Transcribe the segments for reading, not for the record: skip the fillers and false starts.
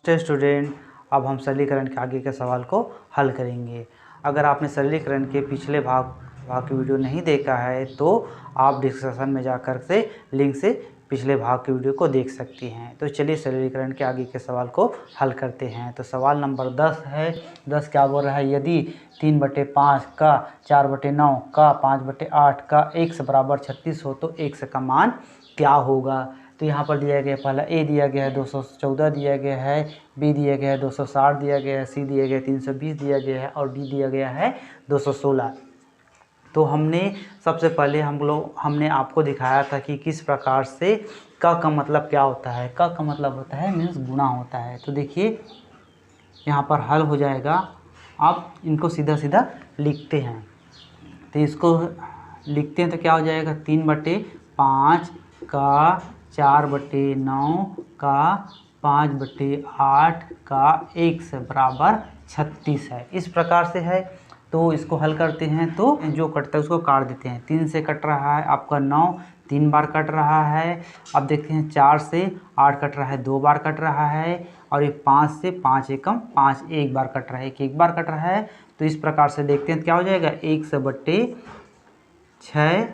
नमस्ते स्टूडेंट, अब हम सरलीकरण के आगे के सवाल को हल करेंगे। अगर आपने सरलीकरण के पिछले भाग की वीडियो नहीं देखा है तो आप डिस्क्रिप्शन में जाकर से लिंक से पिछले भाग की वीडियो को देख सकती हैं। तो चलिए सरलीकरण के आगे के सवाल को हल करते हैं। तो सवाल नंबर 10 है। 10 क्या बोल रहा है, यदि 3/5 का 4/9 का 5/8 का x बराबर 36 हो तो x का मान क्या होगा। तो यहाँ पर दिया गया, पहला ए दिया गया है 214 दिया गया है, बी दिया गया है 260 दिया गया है, सी दिया गया है 320 दिया गया है और डी दिया गया है 216। तो हमने सबसे पहले हमने आपको दिखाया था कि किस प्रकार से क का मतलब क्या होता है। क का मतलब होता है मीन्स गुणा होता है। तो देखिए यहाँ पर हल हो जाएगा। आप इनको सीधा सीधा लिखते हैं। तो इसको लिखते हैं तो क्या हो जाएगा, 3/5 का 4/9 का 5/8 का x बराबर 36 है। इस प्रकार से है। तो इसको हल करते हैं तो जो कटता है उसको काट देते हैं। 3 से कट रहा है आपका 9, 3 बार कट रहा है। अब देखते हैं 4 से 8 कट रहा है, 2 बार कट रहा है। और ये 5 से 5 एकम 5 एक बार कट रहा है, एक बार कट रहा है। तो इस प्रकार से देखते हैं क्या हो जाएगा, 1/6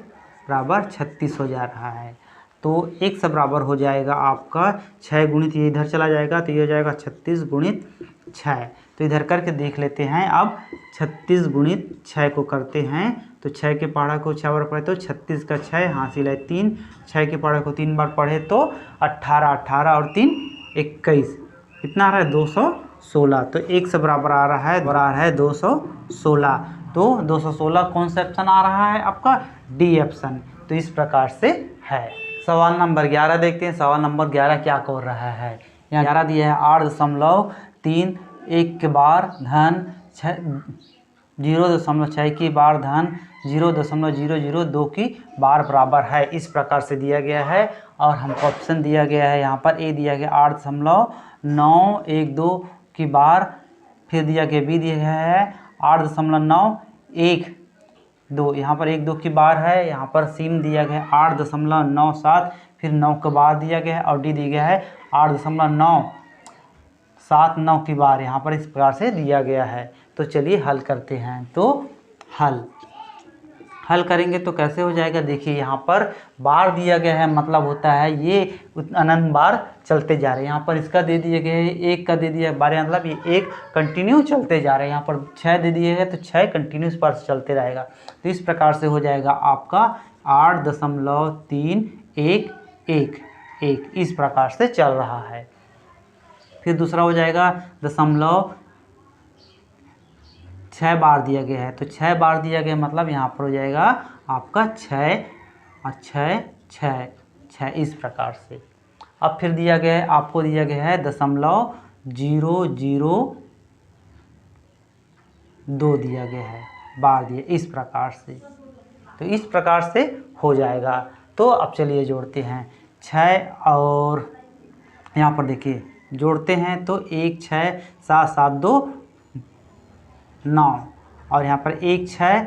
बराबर 36 हो जा रहा है। तो x बराबर हो जाएगा आपका 6 गुणित ये इधर चला जाएगा तो ये हो जाएगा 36 गुणित 6। तो इधर करके देख लेते हैं। अब 36 गुणित 6 को करते हैं तो 6 के पहाड़ा को 6 बार पढ़े तो 36 का 6 हासिल है 3, 6 के पहाड़े को 3 बार पढ़े तो 18, 18 और 3 21, कितना आ रहा है 216। तो x बराबर आ रहा है 216। तो 216 कौन सा ऑप्शन आ रहा है आपका, डी ऑप्शन। तो इस प्रकार से है। सवाल नंबर 11 देखते हैं। सवाल नंबर 11 क्या कर रहा है, यहाँ 11 दिया है 8.3 1 के बार धन 0.6 की बार धन 0.002 की बार बराबर है। इस प्रकार से दिया गया है और हमको ऑप्शन दिया गया है। यहाँ पर ए दिया गया 8.912 की बार, फिर दिया गया बी दिया गया है 8.912, यहाँ पर 1 2 की बार है। यहाँ पर सीम दिया गया है 8.97, फिर 9 के बाद दिया गया है और डी दिया गया है 8.979 की बार, यहाँ पर इस प्रकार से दिया गया है। तो चलिए हल करते हैं। तो हल करेंगे तो कैसे हो जाएगा, देखिए यहाँ पर बार दिया गया है, मतलब होता है ये अनंत बार चलते जा रहे हैं। यहाँ पर इसका दे दिया गया है 1 का दे दिया है बार, मतलब ये 1 कंटिन्यू चलते जा रहे हैं। यहाँ पर 6 दे दिए गए तो 6 कंटिन्यूस पर चलते रहेगा। तो इस प्रकार से हो जाएगा आपका 8.311, इस प्रकार से चल रहा है। फिर दूसरा हो जाएगा 0.6 बार दिया गया है। तो 6 बार दिया गया मतलब यहाँ पर हो जाएगा आपका 6 और 6 6 6, इस प्रकार से। अब फिर दिया गया है, आपको दिया गया है 0.002 दिया गया है बार दिए, इस प्रकार से। तो इस प्रकार से हो जाएगा। तो अब चलिए जोड़ते हैं 6 और यहाँ पर देखिए जोड़ते हैं तो 1 6 7 7 2 9 और यहाँ पर 1 6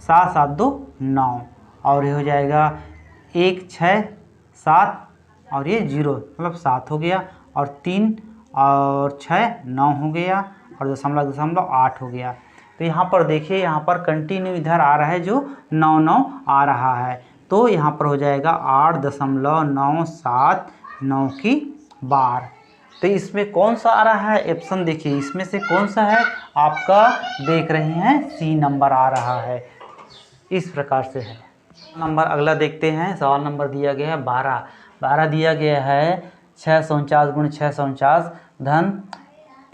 7 7 2 9 और ये हो जाएगा 1 6 7 और ये 0 मतलब 7 हो गया और 3 और 6 9 हो गया और 0.8 हो गया। तो यहाँ पर देखिए, यहाँ पर कंटिन्यू इधर आ रहा है जो 9 9 आ रहा है। तो यहाँ पर हो जाएगा 8.979 की बार। तो इसमें कौन सा आ रहा है ऑप्शन, देखिए इसमें से कौन सा है आपका, देख रहे हैं सी नंबर आ रहा है। इस प्रकार से है। नंबर अगला देखते हैं। सवाल नंबर दिया गया है 12 दिया गया है 649 गुणित 649 धन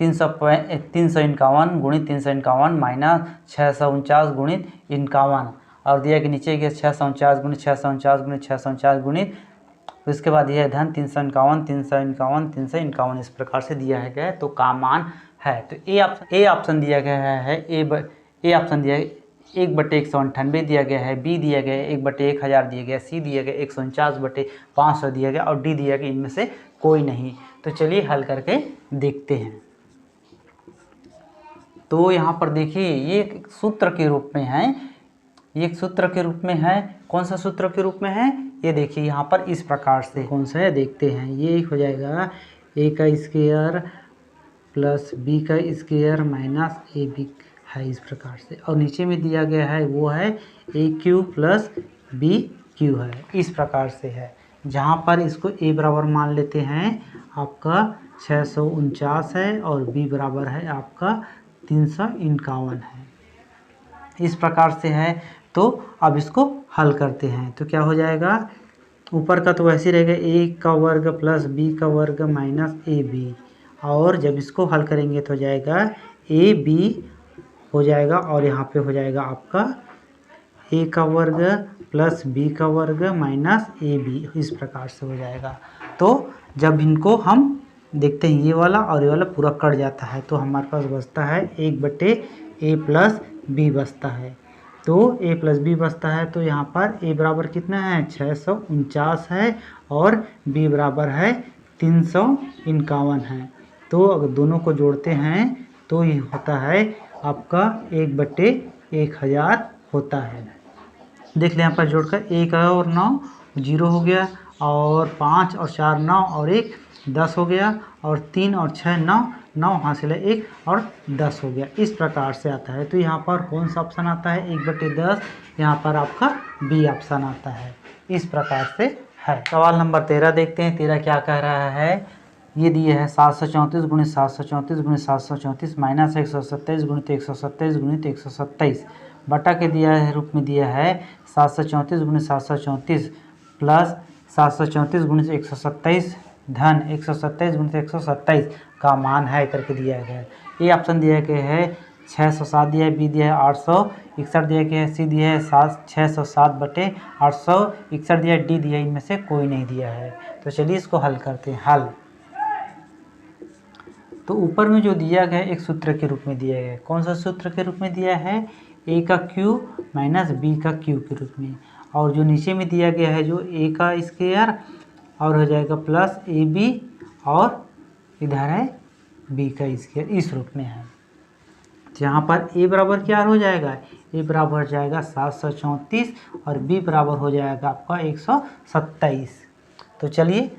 351 गुणित 351 माइनस 649 गुणित 51 और दिया कि नीचे गया 649 गुणित 649 गुणित 649 गुणित, उसके बाद यह धन 351 351 351, इस प्रकार से दिया है गया। तो का मान है। तो ए ऑप्शन दिया गया है, ए ऑप्शन दिया है 1/198 दिया गया है, बी दिया गया है 1/1000 दिया गया, सी दिया गया 149/500 दिया गया और डी दिया गया इनमें से कोई नहीं। तो चलिए हल करके देखते हैं। तो यहाँ पर देखिए ये एक सूत्र के रूप में है, ये एक सूत्र के रूप में है। कौन सा सूत्र के रूप में है, ये देखिए यहाँ पर इस प्रकार से कौन सा है देखते हैं। ये हो जाएगा a² प्लस बी का स्क्वायर माइनस ए बी है, इस प्रकार से। और नीचे में दिया गया है वो है ए क्यू प्लस बी क्यू है, इस प्रकार से है। जहाँ पर इसको ए बराबर मान लेते हैं आपका 649 है और बी बराबर है आपका 351 है, इस प्रकार से है। तो अब इसको हल करते हैं तो क्या हो जाएगा, ऊपर का तो वैसे ही रहेगा ए का वर्ग प्लस बी का वर्ग माइनस ए बी, और जब इसको हल करेंगे तो हो जाएगा ए बी हो जाएगा और यहाँ पे हो जाएगा आपका ए का वर्ग प्लस बी का वर्ग माइनस ए बी, इस प्रकार से हो जाएगा। तो जब इनको हम देखते हैं ये वाला और ये वाला पूरा कट जाता है तो हमारे पास बचता है 1/a प्लस बी बचता है। तो a प्लस बी बचता है तो यहाँ पर a बराबर कितना है 649 है और b बराबर है 351 है। तो अगर दोनों को जोड़ते हैं तो ये होता है आपका 1/1000 होता है। देख लें यहाँ पर जोड़कर 1 और 9 0 हो गया, और 5 और 4 9 और 1 10 हो गया, और 3 और 6 9 9 हासिल है 1 और 10 हो गया, इस प्रकार से आता है। तो यहाँ पर कौन सा ऑप्शन आता है 1/10, यहाँ पर आपका बी ऑप्शन आता है, इस प्रकार से है। सवाल नंबर 13 देखते हैं। 13 क्या कह रहा है, ये दिए है 734 गुणित 734 गुणित 734 माइनस 127 गुणित 127 गुणित 127 बटा के दिया है रूप में दिया है 734 गुणित 734 प्लस 734 गुणित 127 धन 127 गुणित 127 का मान है करके दिया गया है। ये ऑप्शन दिया गया है 607 दिया है, बी दिया है 861 दिया गया है, सी दिया है 607/861 दिया है, डी दिया है, इनमें से कोई नहीं दिया है। तो चलिए इसको हल करते हैं। हल तो ऊपर में जो दिया गया है एक सूत्र के रूप में दिया गया है। कौन सा सूत्र के रूप में दिया है, ए का क्यू माइनस बी का क्यू के रूप में, और जो नीचे में दिया गया है जो ए का स्क्वायर और हो जाएगा प्लस ए बी और इधर है बी का स्क्वायर, इस रूप में है। यहाँ पर ए बराबर क्या हो जाएगा, ए बराबर हो जाएगा 734 और बी बराबर हो जाएगा आपका 127। तो चलिए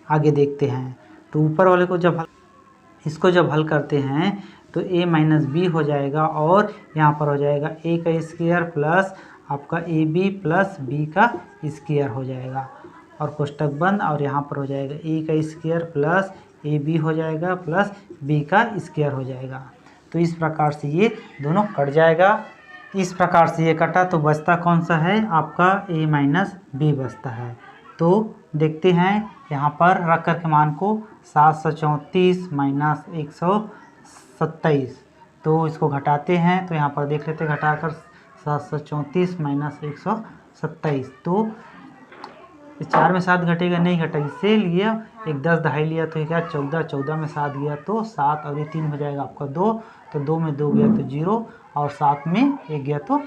आगे देखते हैं। तो ऊपर वाले को जब इसको जब हल करते हैं तो a माइनस बी हो जाएगा और यहाँ पर हो जाएगा a का स्क्वायर प्लस आपका ए बी प्लस बी का स्क्वायर हो जाएगा, और कोष्टक बंद, और यहाँ पर हो जाएगा a का स्क्वायर प्लस ए बी हो जाएगा प्लस बी का स्क्वायर हो जाएगा। तो इस प्रकार से ये दोनों कट जाएगा, इस प्रकार से ये कटा तो बचता कौन सा है आपका a माइनस बी बचता है। तो देखते हैं यहाँ पर रख कर के मान को 734 माइनस 127, तो इसको घटाते हैं तो यहाँ पर देख लेते हैं घटाकर 734 माइनस 127, तो 4 में 7 घटेगा नहीं घटा, इसे लिया एक 10 दहाई लिया तो क्या 14, 14 में 7 गया तो 7 और ये 3 हो जाएगा आपका 2, तो 2 में 2 गया तो 0 और 7 में 1 गया तो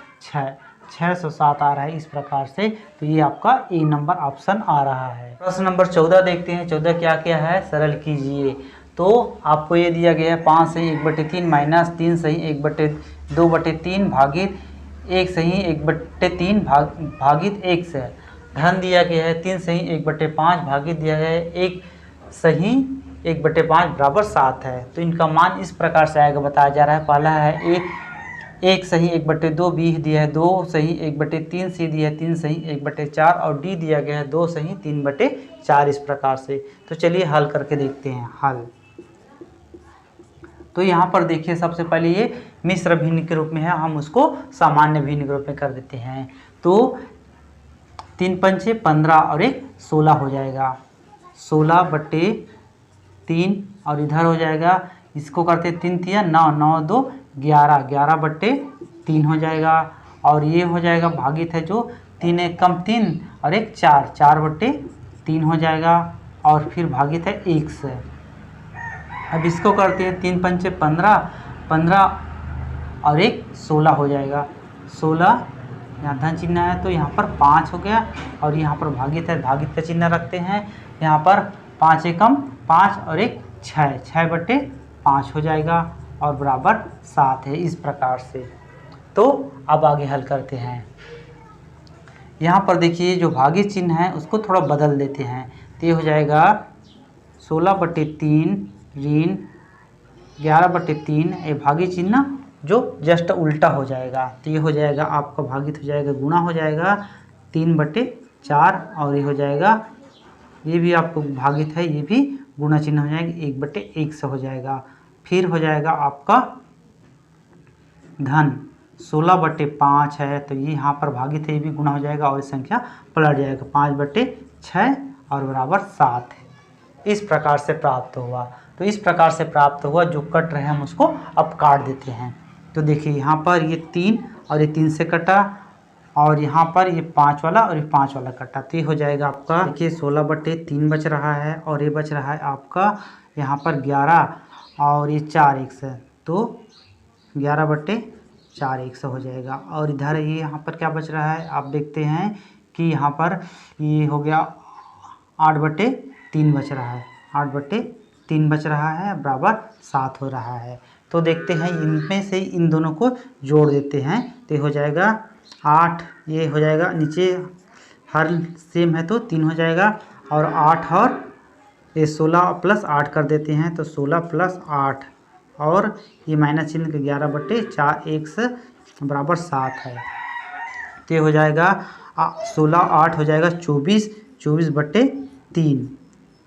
607 आ रहा है, इस प्रकार से। तो ये आपका ए नंबर ऑप्शन आ रहा है। प्रश्न नंबर 14 देखते हैं। 14 क्या क्या है, सरल कीजिए। तो आपको ये दिया गया है 5 सही 1/3 माइनस 3 सही 1/2/3 भागित 1 सही 1/3 भागित 1 से धन दिया गया है 3 सही 1/5 भागित दिया गया है 1 सही 1/5 बराबर 7 है। तो इनका मान इस प्रकार से आएगा, बताया जा रहा है। पहला है 1 सही 1/2, बी दिया है 2 सही 1/3, सी दिया है 3 सही 1/4 और डी दिया गया है 2 सही 3/4, इस प्रकार से। तो चलिए हल करके देखते हैं। हल तो यहाँ पर देखिए सबसे पहले ये मिश्र भिन्न के रूप में है, हम उसको सामान्य भिन्न के रूप में कर देते हैं। तो 3 पंचे 15 और 1 16 हो जाएगा, 16/3 और इधर हो जाएगा, इसको करते 3 तिया 9, 9 2 11, 11/3 हो जाएगा, और ये हो जाएगा भागित है जो 3 1 कम 3 और 1 4, 4/3 हो जाएगा, और फिर भागित है 1 से। अब इसको करते हैं 3 पंचे 15, 15 और 1 16 हो जाएगा, 16 यहाँ धन चिन्ह है तो यहाँ पर 5 हो गया, और यहाँ पर भागित है, भागित का चिन्ह रखते हैं, यहाँ पर 5 एकम 5 और 1 6, 6/5 हो जाएगा और बराबर 7 है, इस प्रकार से। तो अब आगे हल करते हैं। यहाँ पर देखिए जो भागित चिन्ह है उसको थोड़ा बदल देते हैं, तो ये हो जाएगा 16/3 ऋण 11/3 ये भागी चिन्ह जो जस्ट उल्टा हो जाएगा, तो ये हो जाएगा आपका भागित हो जाएगा, गुणा हो जाएगा 3/4 और ये हो जाएगा, ये भी आपको भागित है, ये भी गुणा चिन्ह हो जाएगा 1/1 से हो जाएगा। फिर हो जाएगा आपका धन 16/5 है, तो ये यहाँ पर भागित है, ये भी गुणा हो जाएगा और संख्या पलट जाएगा 5/6 और बराबर 7 है। इस प्रकार से प्राप्त हुआ। तो इस प्रकार से प्राप्त हुआ, जो कट रहे हैं हम उसको अब काट देते हैं। तो देखिए यहाँ पर ये 3 और ये 3 से कटा, और यहाँ पर ये 5 वाला और ये 5 वाला कटा, तो ये हो जाएगा आपका, देखिए 16/3 बच रहा है और ये बच रहा है आपका यहाँ पर 11 और ये 4x है, तो 11/4x हो जाएगा। और इधर ये यहाँ पर क्या बच रहा है, आप देखते हैं कि यहाँ पर ये हो गया 8/3 बच रहा है, 8/3 बच रहा है बराबर 7 हो रहा है। तो देखते हैं इनमें से इन दोनों को जोड़ देते हैं, तो ये हो जाएगा 8, ये हो जाएगा नीचे हर सेम है तो 3 हो जाएगा, और 8 और ये 16 + 8 कर देते हैं, तो 16 + 8 और ये माइनस चिन्ह के 11/4x बराबर 7 है, तो ये हो जाएगा 16 8 हो जाएगा 24/3,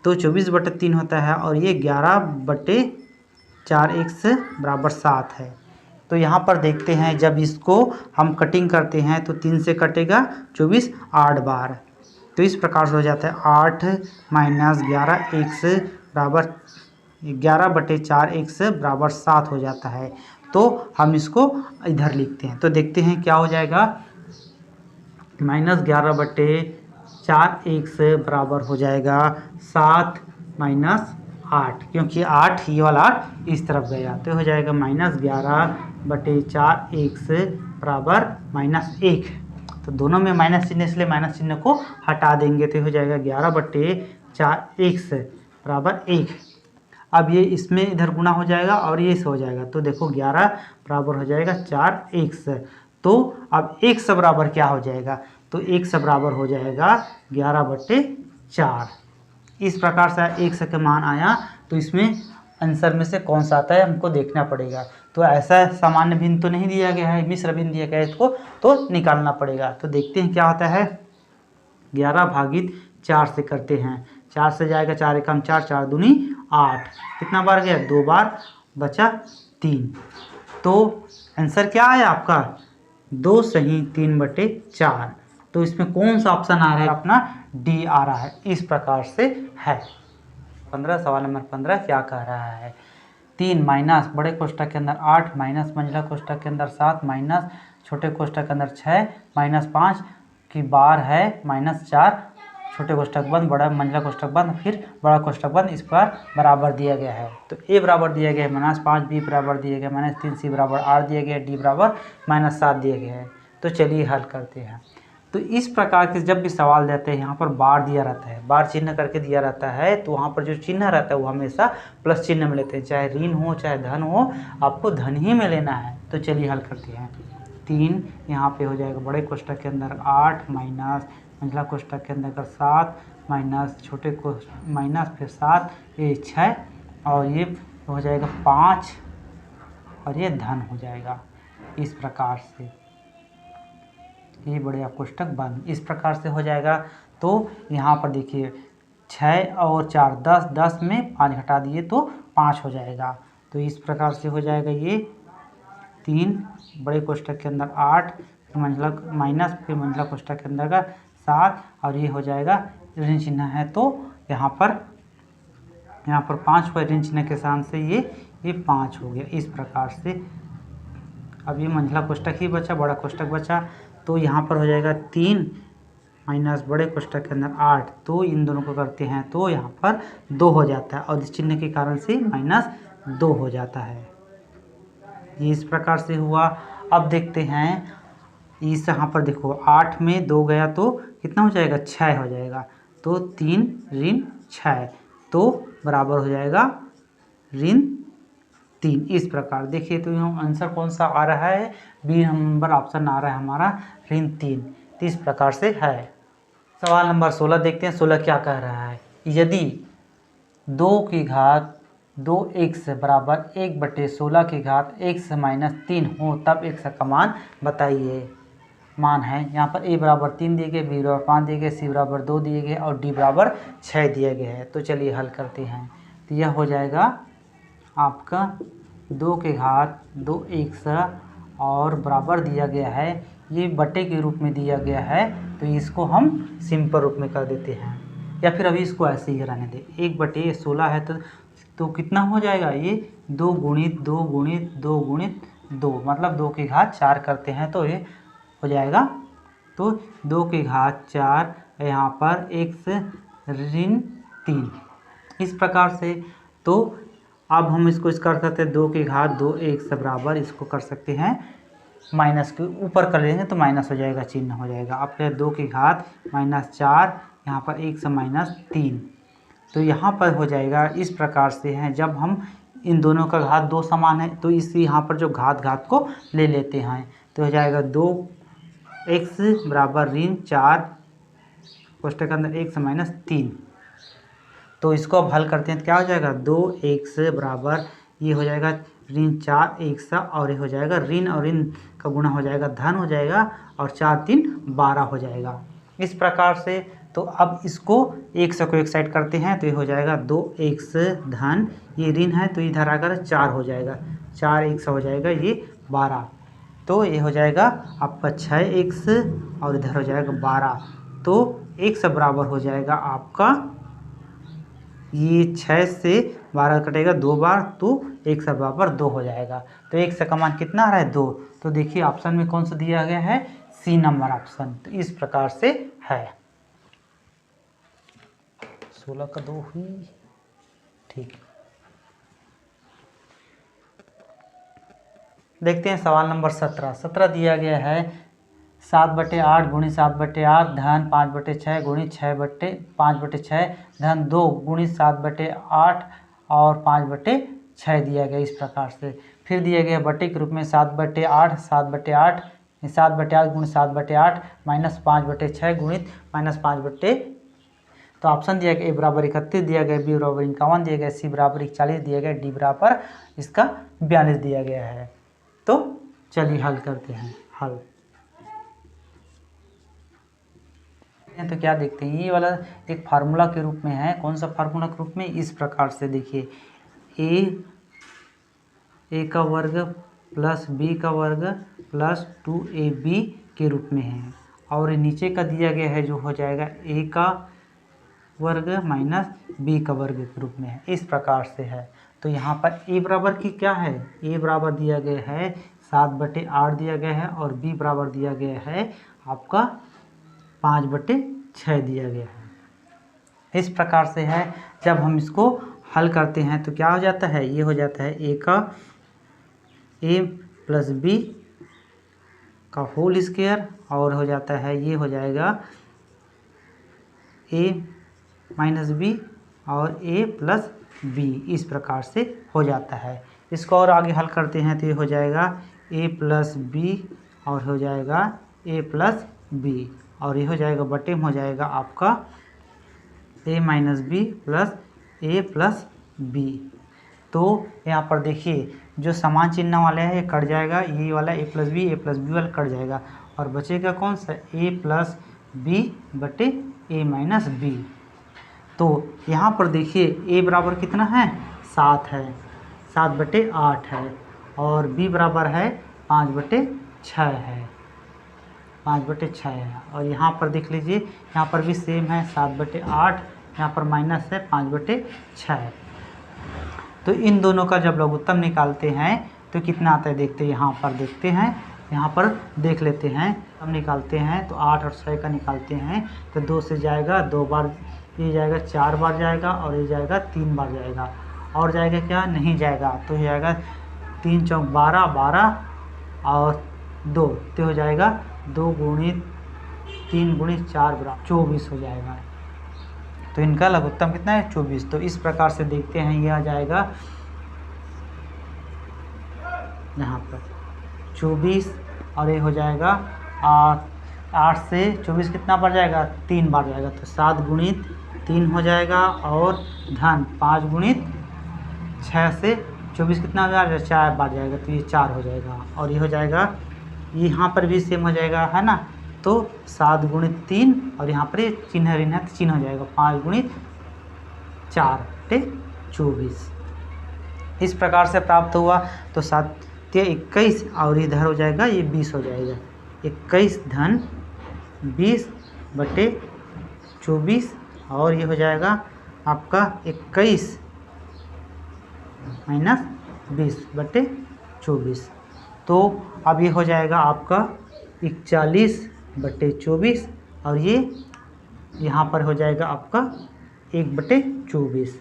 तो 24/3 होता है, और ये 11/4x बराबर 7 है। तो यहाँ पर देखते हैं जब इसको हम कटिंग करते हैं तो 3 से कटेगा 24 8 बार, तो इस प्रकार से हो जाता है 8 - 11x बराबर 11/4x बराबर 7 हो जाता है। तो हम इसको इधर लिखते हैं, तो देखते हैं क्या हो जाएगा, -11/4x बराबर हो जाएगा 7 - 8, क्योंकि 8 ये वाला 8 इस तरफ गया, तो हो जाएगा -11/4x बराबर -1। तो दोनों में माइनस चिन्ह, इसलिए माइनस चिन्ह को हटा देंगे, तो हो जाएगा 11/4x बराबर 1। अब ये इसमें इधर गुणा हो जाएगा और ये से हो जाएगा, तो देखो 11 बराबर हो जाएगा 4x, तो अब x बराबर क्या हो जाएगा, तो x बराबर हो जाएगा 11/4। इस प्रकार से x का मान आया, तो इसमें आंसर में से कौन सा आता है हमको देखना पड़ेगा। तो ऐसा सामान्य भिन्न तो नहीं दिया गया है, मिश्र भिन्न दिया गया है, इसको तो निकालना पड़ेगा। तो देखते हैं क्या होता है, 11/4 से करते हैं, 4 से जाएगा 4 एकम 4, 4 दूनी 8, कितना बार गया 2 बार, बचा 3। तो आंसर क्या आया आपका 2 सही 3/4। तो इसमें कौन सा ऑप्शन आ रहा है, अपना डी आ रहा है। इस प्रकार से है। 15 सवाल नंबर 15 क्या कह रहा है, 3 माइनस बड़े कोष्ठक के अंदर 8 माइनस मंझला कोष्ठक के अंदर 7 माइनस छोटे कोष्ठक के अंदर 6 माइनस 5 की बार है -4, छोटे कोष्ठक बंद, बड़ा मंझला कोष्ठक बंद, फिर बड़ा कोष्ठक बंद, इस पर बराबर दिया गया है। तो ए बराबर दिया गया है -5, बी बराबर दिया गया -3, सी बराबर 8 दिया गया है, डी बराबर -7 दिया गया है। तो चलिए हल करते हैं। तो इस प्रकार के जब भी सवाल देते हैं, यहाँ पर बार दिया रहता है, बार चिन्ह करके दिया रहता है, तो वहाँ पर जो चिन्ह रहता है वो हमेशा प्लस चिन्ह में लेते हैं, चाहे ऋण हो चाहे धन हो, आपको धन ही में लेना है। तो चलिए हल करते हैं। 3 यहाँ पे हो जाएगा बड़े कोष्ठक के अंदर 8 माइनस मंझला कोष्ठक के अंदर 7 माइनस छोटे को माइनस फिर 7, ये 6 और ये हो जाएगा 5 और ये धन हो जाएगा। इस प्रकार से ये बड़े कोष्ठक बंद, इस प्रकार से हो जाएगा। तो यहाँ पर देखिए 6 और 4 10, 10 में 5 घटा दिए तो 5 हो जाएगा। तो इस प्रकार से हो जाएगा ये 3 बड़े कोष्ठक के अंदर 8 फिर मंझला माइनस फिर मंझला कोष्ठक के अंदर का 7 और ये हो जाएगा ऋण चिन्ह है, तो यहाँ पर 5 हुआ ऋण चिन्ह के साथ से ये 5 हो गया। इस प्रकार से अब ये मंझला कोष्ठक ही बचा, बड़ा कोष्ठक बचा, तो यहाँ पर हो जाएगा 3 माइनस बड़े कोष्ठक के अंदर 8, तो इन दोनों को करते हैं तो यहाँ पर 2 हो जाता है और इस चिन्ह के कारण से -2 हो जाता है। ये इस प्रकार से हुआ। अब देखते हैं इस यहाँ पर देखो 8 में 2 गया तो कितना हो जाएगा 6 हो जाएगा, तो 3 ऋण 6 तो बराबर हो जाएगा ऋण 3। इस प्रकार देखिए, तो यहाँ आंसर कौन सा आ रहा है, बी नंबर ऑप्शन आ रहा है हमारा ऋण 3। तो इस प्रकार से है। सवाल नंबर 16 देखते हैं। 16 क्या कह रहा है, यदि 2 की घात 2x बराबर 1/16 की घात x माइनस 3 हो तब x का मान बताइए। मान है यहाँ पर a बराबर 3 दिए गए, b बराबर 5 दिए गए, c बराबर 2 दिए गए और d बराबर 6 दिए गए हैं। तो चलिए हल करते हैं। तो यह हो जाएगा आपका 2 की घात 2x और बराबर दिया गया है, ये बटे के रूप में दिया गया है, तो इसको हम सिंपल रूप में कर देते हैं या फिर अभी इसको ऐसे ही रहने दें। 1/16 है तो कितना हो जाएगा, ये 2 गुणित 2 गुणित 2 गुणित 2 मतलब 2 की घात 4 करते हैं तो ये हो जाएगा। तो 2 की घात 4 यहाँ पर x ऋण 3 इस प्रकार से। तो अब हम इसको कर सकते हैं 2 की घात 2x बराबर इसको कर सकते हैं माइनस के ऊपर कर लेंगे तो माइनस हो जाएगा, चिन्ह हो जाएगा। अब क्या 2 की घात -4 यहाँ पर x -3 तो यहाँ पर हो जाएगा इस प्रकार से है। जब हम इन दोनों का घात 2 समान है तो इस यहाँ पर जो घात को ले लेते हैं तो हो जाएगा 2x बराबर ऋण 4 कोष्ठक के अंदर x -3। तो इसको अब हल करते हैं तो क्या हो जाएगा 2x बराबर ये हो जाएगा ऋण 4x और ये हो जाएगा ऋण और ऋण का गुणा हो जाएगा धन हो जाएगा और 4 3 12 हो जाएगा इस प्रकार से। तो अब इसको x को एक साइड करते हैं तो ये हो जाएगा 2x धन ये ऋण है तो इधर आकर 4 हो जाएगा, 4x हो जाएगा ये 12 तो ये हो जाएगा आपका 6x और इधर हो जाएगा 12। तो x बराबर हो जाएगा आपका ये 6 से 12 कटेगा 2 बार तो x बराबर 2 हो जाएगा। तो x का मान कितना आ रहा है 2। तो देखिए ऑप्शन में कौन सा दिया गया है, सी नंबर ऑप्शन। तो इस प्रकार से है 16 का 2 हुई ठीक। देखते हैं सवाल नंबर 17 दिया गया है 7/8 गुणित 7/8 धन 5/6 गुणित 5/6 धन 2 गुणित 7/8 और 5/6 दिया गया इस प्रकार से। फिर दिया गया बटे के रूप में 7/8 7/8 गुणित 7/8 माइनस 5/6 गुणित -5/। तो ऑप्शन दिया गया a बराबर 31 दिया गया, b बराबर 51 दिया गया, c बराबर 41 दिया गया, d बराबर इसका 42 दिया गया है। तो चलिए हल करते हैं। हल तो क्या देखते हैं, ये वाला एक फार्मूला के रूप में है। कौन सा फार्मूला के रूप में, इस प्रकार से देखिए a का वर्ग प्लस b का वर्ग प्लस 2ab के रूप में है और नीचे का दिया गया है जो हो जाएगा a का वर्ग माइनस b का वर्ग के रूप में है, इस प्रकार से है। तो यहाँ पर a बराबर की क्या है, a बराबर दिया गया है 7/8 दिया गया है और b बराबर दिया गया है आपका 5/6 दिया गया है, इस प्रकार से है। जब हम इसको हल करते हैं तो क्या हो जाता है, ये हो जाता है a का a प्लस b का होल स्क्वायर और हो जाता है ये हो जाएगा a माइनस b और a प्लस b, इस प्रकार से हो जाता है। इसको और आगे हल करते हैं तो ये हो जाएगा a प्लस b और हो जाएगा a प्लस b और ये हो जाएगा बटे में हो जाएगा आपका a minus b plus a plus b। तो यहाँ पर देखिए जो समान चिन्ह वाले हैं ये कट जाएगा, ये वाला a प्लस b वाला कट जाएगा और बचेगा कौन सा a प्लस b बटे a माइनस b। तो यहाँ पर देखिए a बराबर कितना है 7 है, 7/8 है और b बराबर है 5/6 है, 5/6 है और यहाँ पर देख लीजिए यहाँ पर भी सेम है 7/8, यहाँ पर माइनस है 5/6। तो इन दोनों का जब लघुत्तम निकालते हैं तो कितना आता है देखते हैं, यहाँ पर देखते हैं, यहाँ पर देख लेते हैं। हम निकालते हैं तो 8 और 6 का निकालते हैं तो 2 से जाएगा 2 बार, ये जाएगा 4 बार जाएगा और ये जाएगा 3 बार जाएगा और जाएगा क्या नहीं जाएगा, तो ये जाएगा 3 चौक 12 12 और 2 तो हो जाएगा 2 गुणित 3 गुणित 4 बराबर 24 हो जाएगा। तो इनका लघुत्तम कितना है 24। तो इस प्रकार से देखते हैं ये आ जाएगा यहाँ पर 24 और ये हो जाएगा 8 से 24 कितना बार जाएगा 3 बार जाएगा तो 7 गुणित 3 हो जाएगा और धन 5 गुणित 6 से 24 कितना हो जाएगा, 4 बार जाएगा तो ये 4 हो जाएगा। और ये हो जाएगा, यहाँ पर भी सेम हो जाएगा, है ना। तो 7 गुणित 3 और यहाँ पर ये चिन्ह ऋण है तो चिन्ह हो जाएगा 5 गुणित 4 बटे 24। इस प्रकार से प्राप्त हुआ। तो 7 21 और इधर हो जाएगा ये 20 हो जाएगा। 21 धन 20 बटे 24 और ये हो जाएगा आपका 21 माइनस 20 बटे 24। तो अब ये हो जाएगा आपका 41 बटे 24 और ये यहाँ पर हो जाएगा आपका 1 बटे 24।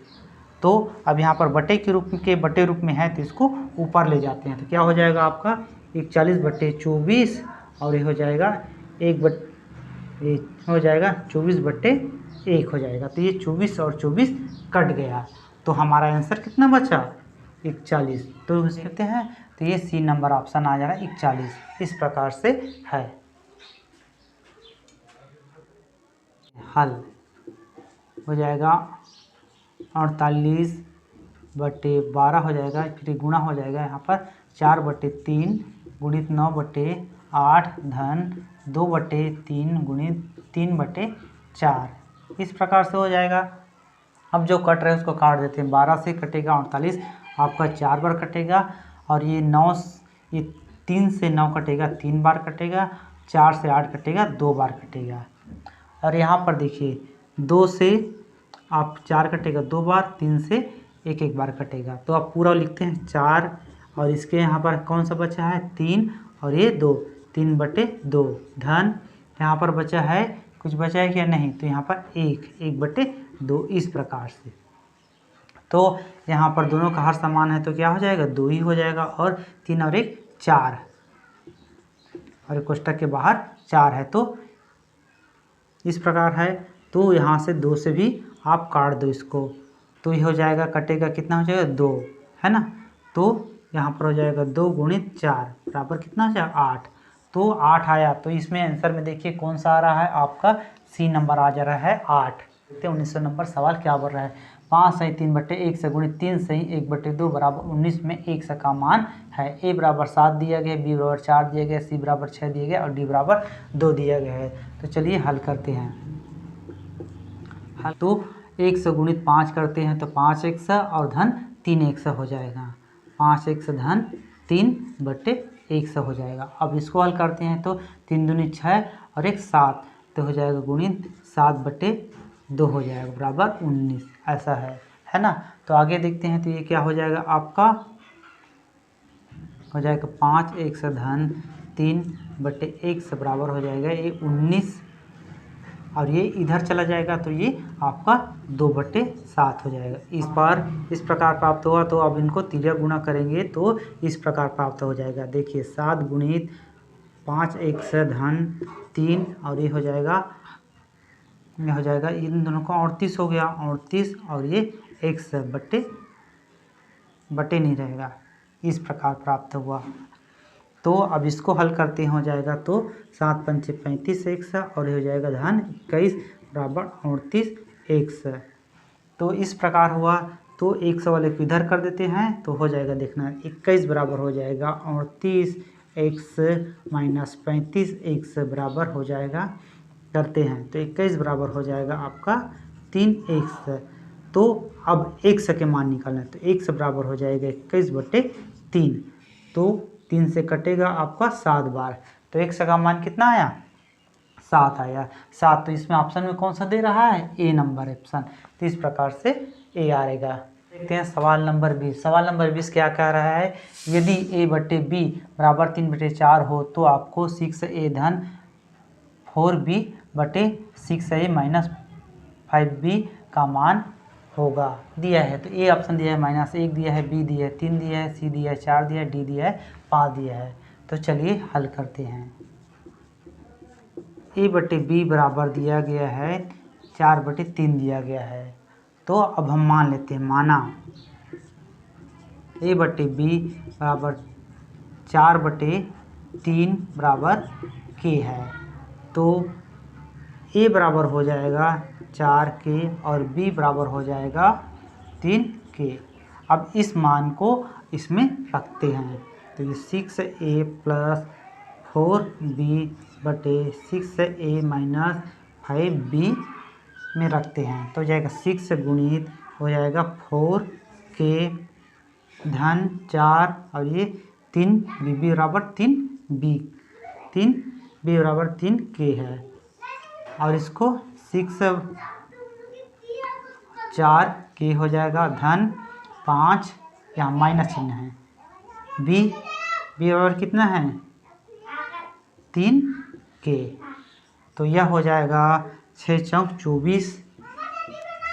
तो अब यहाँ पर बटे रूप में है तो इसको ऊपर ले जाते हैं तो क्या हो जाएगा आपका 41 बटे 24 और ये हो जाएगा 24 बटे 1 हो जाएगा। तो ये 24 और 24 कट गया तो हमारा आंसर कितना बचा, 41। तो कहते हैं तो ये सी नंबर ऑप्शन आ जा रहा है 41। इस प्रकार से है हल। हो जाएगा 48 बटे 12 हो जाएगा, फिर गुणा हो जाएगा यहाँ पर 4 बटे 3 गुणित 9 बटे 8 धन 2 बटे 3 गुणित 3 बटे 4। इस प्रकार से हो जाएगा। अब जो कट रहे हैं उसको काट देते हैं। 12 से कटेगा 48 आपका 4 बार कटेगा और ये 3 से 9 कटेगा 3 बार कटेगा, 4 से 8 कटेगा 2 बार कटेगा। और यहाँ पर देखिए 2 से आप 4 कटेगा 2 बार, 3 से 1 बार कटेगा। तो आप पूरा लिखते हैं 4 और इसके यहाँ पर कौन सा बचा है 3 और ये 2, 3 बटे 2 धन यहाँ पर बचा है, कुछ बचा है क्या नहीं, तो यहाँ पर 1 बटे 2। इस प्रकार से तो यहाँ पर दोनों का हर समान है तो क्या हो जाएगा 2 ही हो जाएगा और 3 और 1 4 और कोष्टक के बाहर 4 है तो इस प्रकार है। तो यहाँ से 2 से भी आप काट दो इसको तो ये हो जाएगा, कटेगा कितना हो जाएगा 2, है ना। तो यहाँ पर हो जाएगा 2 गुणित 4 बराबर कितना हो जाएगा 8। तो 8 आया। तो इसमें आंसर में देखिए कौन सा आ रहा है आपका सी नंबर आ जा रहा है 8। देखते हैं 1900 नंबर सवाल क्या बोल रहा है। 5 सही 3 बटे 1 से गुणित 3 सही 1 बटे 2 बराबर 19 में 1 से का मान है। ए बराबर 7 दिया गया, बी बराबर 4 दिया गया, सी बराबर 6 दिया गया और डी बराबर 2 दिया गया है। तो चलिए हल करते हैं। तो 1 से गुणित 5 करते हैं तो 5x और धन 3x हो जाएगा। 5x धन 3 बटे 1 हो जाएगा। अब इसको हल करते हैं तो 3 दूनी 6 और 1 7 तो हो जाएगा गुणित 7 बटे 2 हो जाएगा बराबर 19। ऐसा है ना। तो आगे देखते हैं तो ये क्या हो जाएगा आपका, हो जाएगा 5x धन 3 बटे 1 बराबर हो जाएगा ये 19 और ये इधर चला जाएगा तो ये आपका 2 बटे 7 हो जाएगा। इस प्रकार प्राप्त हुआ। तो अब इनको तिर्यक गुणा करेंगे तो इस प्रकार प्राप्त हो जाएगा। देखिए 7 गुणित 5x धन 3 और ये हो जाएगा इन दोनों का 38 हो गया, 38 और ये x बटे नहीं रहेगा। इस प्रकार प्राप्त हुआ। तो अब इसको हल करते हो जाएगा तो 7 पंचे 35x और ये हो जाएगा धन 21 बराबर 38x। तो इस प्रकार हुआ। तो 100 वाले को इधर कर देते हैं तो हो जाएगा, देखना 21 बराबर हो जाएगा 38x माइनस 35x बराबर हो जाएगा, करते हैं तो 21 बराबर हो जाएगा आपका 3x। तो अब x के मान निकालना है तो x बराबर हो जाएगा 21 बटे 3। तो 3 से कटेगा आपका 7 बार तो x का मान कितना आया 7 आया। 7 तो इसमें ऑप्शन में कौन सा दे रहा है, ए नंबर ऑप्शन। तो इस प्रकार से ए आएगा। देखते हैं सवाल नंबर 20। सवाल नंबर 20 क्या कह रहा है, यदि a बटे b बराबर 3 बटे 4 हो तो आपको 6a धन 4b बटे 6a माइनस 5b का मान होगा। दिया है तो ए ऑप्शन दिया है -1 दिया है, बी दिया है 3 दिया है, सी दिया है 4 दिया है, डी दिया है 5 दिया है। तो चलिए हल करते हैं। ए बटे बी बराबर दिया गया है 4 बटे 3 दिया गया है। तो अब हम मान लेते हैं, माना ए बटे बी बराबर 4 बटे 3 बराबर के है। तो ए बराबर हो जाएगा 4 के और बी बराबर हो जाएगा 3 के। अब इस मान को इसमें रखते हैं, तो ये 6a प्लस 4b बटे 6a माइनस 5b में रखते हैं, तो हो जाएगा 6 गुणित हो जाएगा 4k धन 4 और ये 3b बराबर 3b बराबर 3k है। और इसको 6 4k हो जाएगा धन 5, यहाँ माइनस चिन्ह है, b बराबर कितना है 3k, तो यह हो जाएगा 6 चौक 24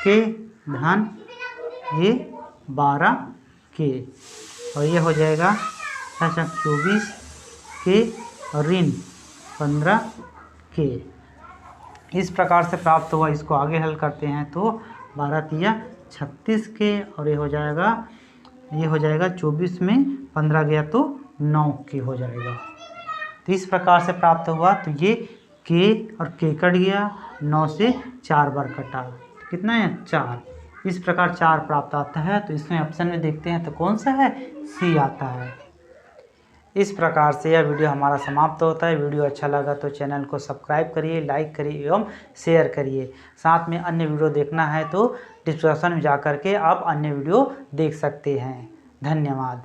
के धन ये 12k, और ये हो जाएगा 6 चौक 24 के और ऋण 15k। इस प्रकार से प्राप्त हुआ। इसको आगे हल करते हैं तो 12 तिया 36k और ये हो जाएगा 24 में 15 गया तो 9k हो जाएगा। तो इस प्रकार से प्राप्त हुआ। तो ये k और k कट गया, 9 से 4 बार कटा, कितना है 4। इस प्रकार 4 प्राप्त आता है। तो इसमें ऑप्शन में देखते हैं तो कौन सा है, C आता है। इस प्रकार से यह वीडियो हमारा समाप्त होता है। वीडियो अच्छा लगा तो चैनल को सब्सक्राइब करिए, लाइक करिए एवं शेयर करिए। साथ में अन्य वीडियो देखना है तो डिस्क्रिप्शन में जा कर के आप अन्य वीडियो देख सकते हैं। धन्यवाद।